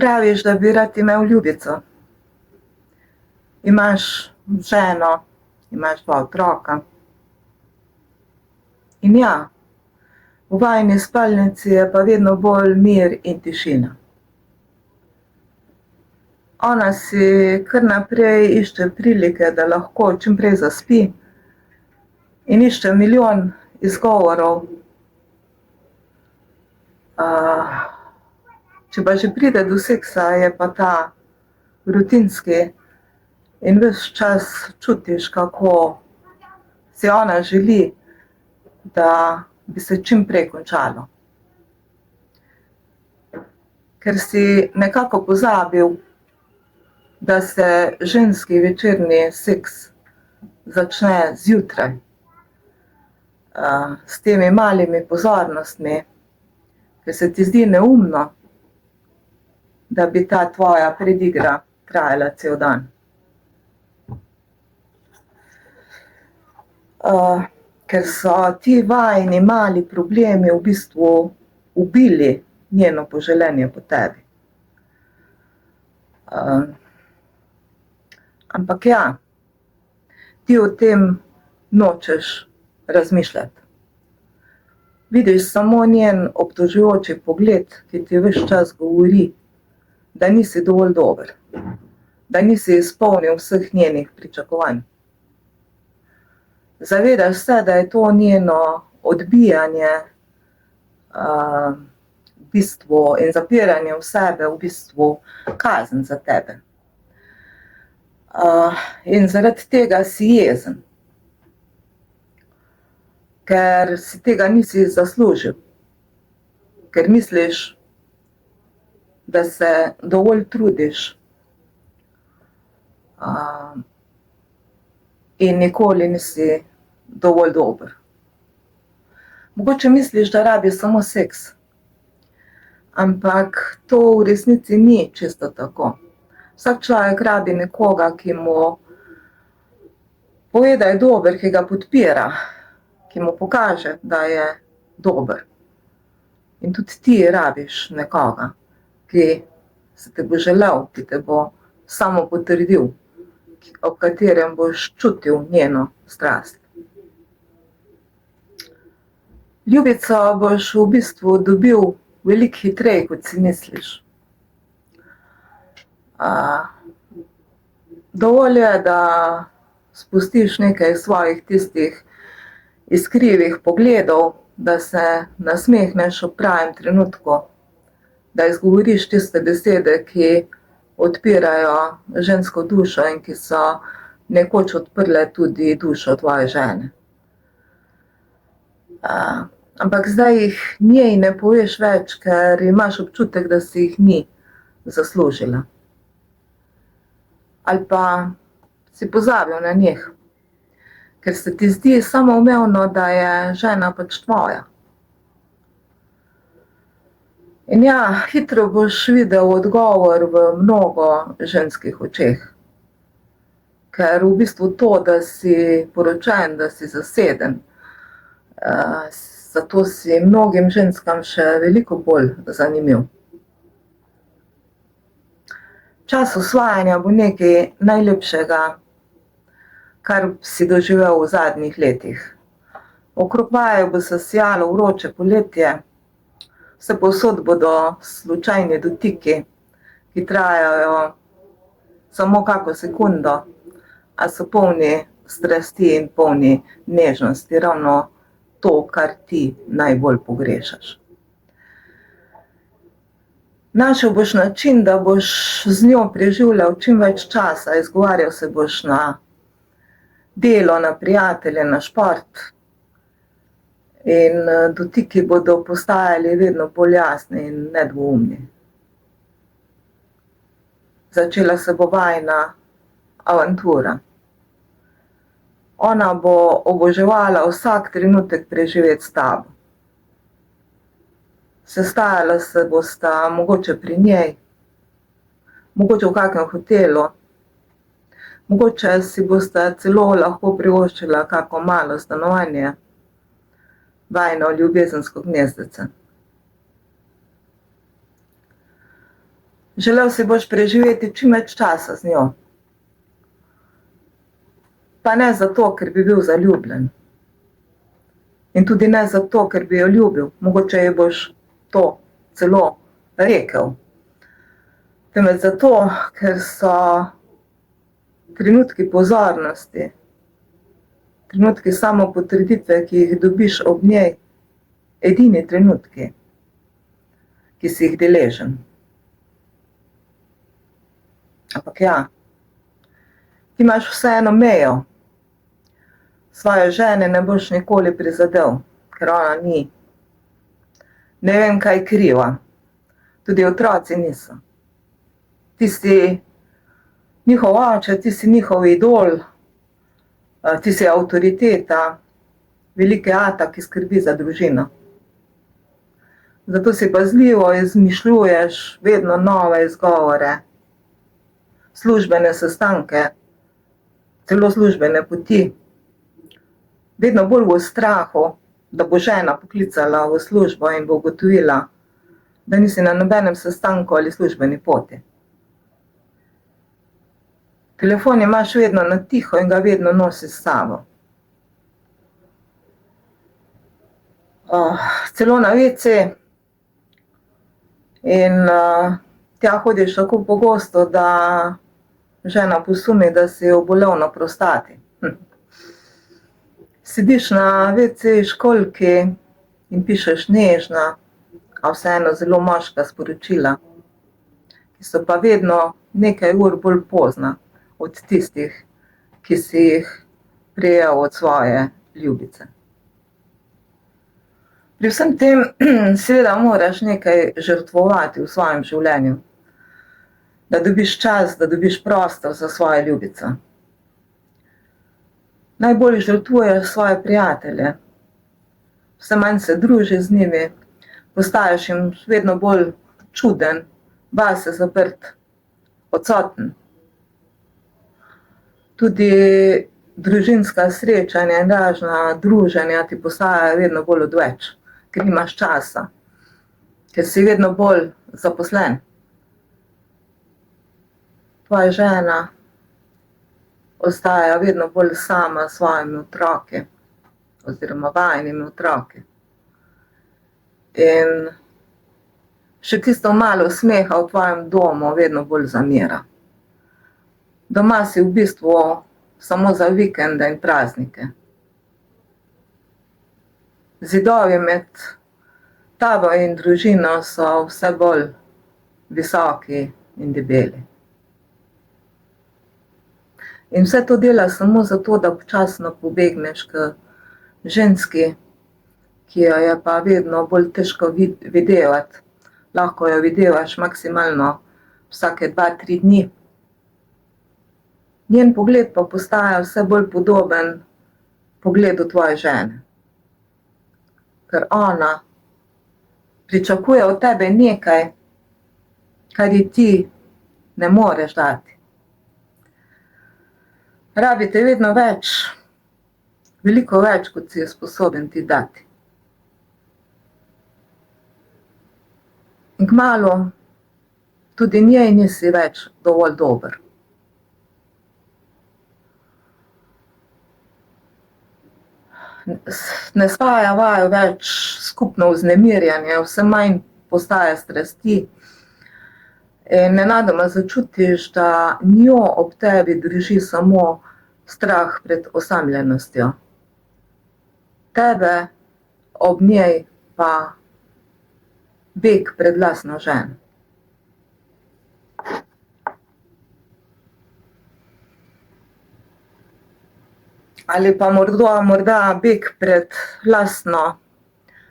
Praviš, da bi rad imel ljubico. Imaš ženo, imaš 2 otroka. In ja, v vajini spalnici je pa vedno bolj mir in tišina. Ona si kar naprej išče prilike, da lahko čim prej zaspi in išče milijon izgovorov. Če pa že pride do seksa, je pa ta rutinski in ves čas čutiš, kako si ona želi, da bi se čim prej končalo. Ker si nekako pozabil, da se ženski večerni seks začne zjutraj, s temi malimi pozornostmi, ker se ti zdi neumno, da bi ta tvoja predigra trajala cel dan. Ker so ti vajini mali problemi v bistvu ubili njeno poželenje po tebi. Ampak ja, ti o tem nočeš razmišljati. Vidiš samo njen obtožujoči pogled, ki ti ves čas govori, da nisi dovolj dober, da nisi izpolnil vseh njenih pričakovanj. Zavedaš se, da je to njeno odbijanje v bistvu in zapiranje v sebe v bistvu kazen za tebe. In zaradi tega si jezen, ker si tega nisi zaslužil, ker misliš, da se dovolj trudiš in nikoli nisi dovolj dober. Mogoče misliš, da rabiš samo seks, ampak to v resnici ni čisto tako. Vsak človek rabi nekoga, ki mu pove, da je dober, ki ga podpira, ki mu pokaže, da je dober. In tudi ti rabiš nekoga, ki se te bo želel, ki te bo samo potrdil, ob katerem boš čutil njeno strast. Ljubico boš v bistvu dobil veliko hitreje, kot si misliš. Dovolj je, da spustiš nekaj svojih tistih iskrivih pogledov, da se nasmehneš ob pravem trenutku, da izgovoriš tiste besede, ki odpirajo žensko dušo in ki so nekoč odprle tudi dušo tvoje žene. Ampak zdaj jih njej ne poveš več, ker imaš občutek, da si jih ni zaslužila. Ali pa si pozabil na njih, ker se ti zdi samoumevno, da je žena pač tvoja. In ja, hitro boš videl odgovor v mnogo ženskih očeh. Ker v bistvu to, da si poročen, da si zaseden, zato si mnogim ženskam še veliko bolj zanimiv. Čas osvajanja bo nekaj najlepšega, kar si doživel v zadnjih letih. Okrog vaju bo se sijalo vroče poletje, vsepovsod bodo slučajni dotiki, ki trajajo samo kako sekundo, a so polni strasti in polni nežnosti, ravno to, kar ti najbolj pogrešaš. Našel boš način, da boš z njo preživljal čim več časa, izgovarjal se boš na delo, na prijatelje, na šport. In dotiki bodo postajali vedno bolj jasni in nedvoumni. Začela se bo vajina avantura. Ona bo oboževala vsak trenutek preživeti s tabo. Sestajala se bosta mogoče pri njej, mogoče v kakem hotelu, mogoče si bosta celo lahko privoščila kako malo stanovanje, vajino ljubezensko gnezdice. Želel si boš preživeti čim več časa z njo. Pa ne zato, ker bi bil zaljubljen. In tudi ne zato, ker bi jo ljubil. Mogoče ji boš to celo rekel. Temveč zato, ker so trenutki pozornosti, trenutki samopotrditve, ki jih dobiš ob njej, edini trenutki, ki si jih deležen. Ampak ja, ti imaš vseeno mejo. Svoje žene ne boš nikoli prizadel, ker ona ni. Ne vem, kaj kriva. Tudi otroci niso. Ti si njihov oče, ti si njihov idol, ti si avtoriteta, veliki ata, ki skrbi za družino. Zato si pazljivo izmišljuješ vedno nove izgovore, službene sestanke, celo službene poti. Vedno bolj v strahu, da bo žena poklicala v službo in bo ugotovila, da nisi na nobenem sestanku ali službeni poti. Telefon imaš vedno na tiho in ga vedno nosiš s sabo. Celo na WC. In tja hodiš tako pogosto, da žena posumi, da si obolel na prostati. Sediš na WC školjki in pišeš nežna, a vseeno zelo moška sporočila, ki so pa vedno nekaj ur bolj pozna od tistih, ki si jih prejel od svoje ljubice. Pri vsem tem seveda moraš nekaj žrtvovati v svojem življenju, da dobiš čas, da dobiš prostor za svojo ljubico. Najbolj žrtvuješ svoje prijatelje, vse manj se družiš z njimi, postaješ jim vedno bolj čuden, vase zaprt, odsoten. Tudi družinska srečanja in razna druženja ti postajajo vedno bolj odveč, ker nimaš časa, ker si vedno bolj zaposlen. Tvoja žena ostaja vedno bolj sama s svojimi otroki, oziroma vajinimi otroki. In še tisto malo smeha v tvojem domu vedno bolj zamira. Doma si v bistvu samo za vikende in praznike. Zidovi med tabo in družino so vse bolj visoki in debeli. In vse to dela samo zato, da počasno pobegneš k ženski, ki jo je pa vedno bolj težko videvati. Lahko jo videvaš maksimalno vsake 2-3 dni. Njen pogled pa postaja vse bolj podoben pogledu tvoje žene. Ker ona pričakuje od tebe nekaj, kar ji ti ne moreš dati. Rabite vedno več, veliko več, kot si je sposoben ti dati. In kmalu tudi njej nisi več dovolj dober. Ne spaja vaju več skupno vznemirjanje, vse manj postaja strasti. In nenadoma začutiš, da njo ob tebi drži samo strah pred osamljenostjo. Tebe ob njej pa beg pred lastno ženo. Ali pa morda beg pred lastno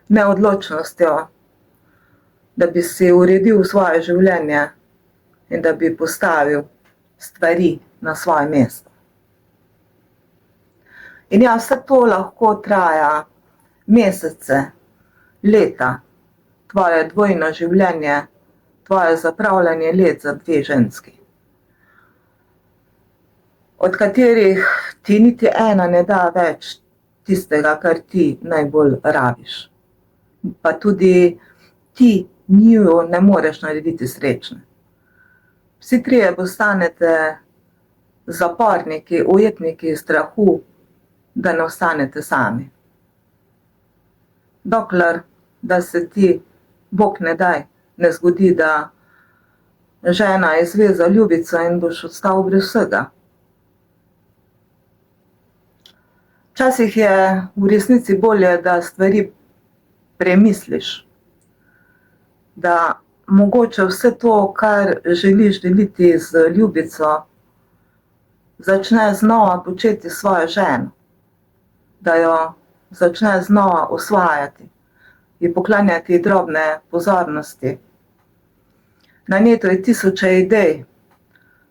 neodločnostjo, da bi si uredil svoje življenje in da bi postavil stvari na svoje mesto. In ja, vse to lahko traja mesece, leta, tvoje dvojno življenje, tvoje zapravljanje let za 2 ženski, od katerih ti niti ena ne da več tistega, kar ti najbolj rabiš. Pa tudi ti njiju ne moreš narediti srečne. Vsi trije postanete zaporniki, ujetniki strahu, da ne ostanete sami. Dokler, da se ti, Bog ne daj, ne zgodi, da žena izve za ljubico in boš ostal brez vsega. Včasih je v resnici bolje, da stvari premisliš, da mogoče vse to, kar želiš deliti z ljubico, začne znova početi s svojo ženo, da jo začne znova osvajati, ji poklanjati drobne pozornosti. Na netu je tisoče idej,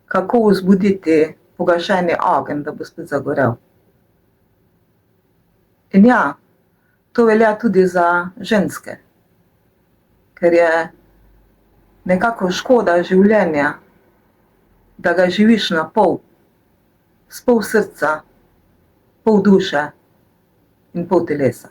kako vzbuditi pogašeni ogenj, da bo spet zagorel. In ja, to velja tudi za ženske, ker je nekako škoda življenja, da ga živiš na pol, s pol srca, pol duše in pol telesa.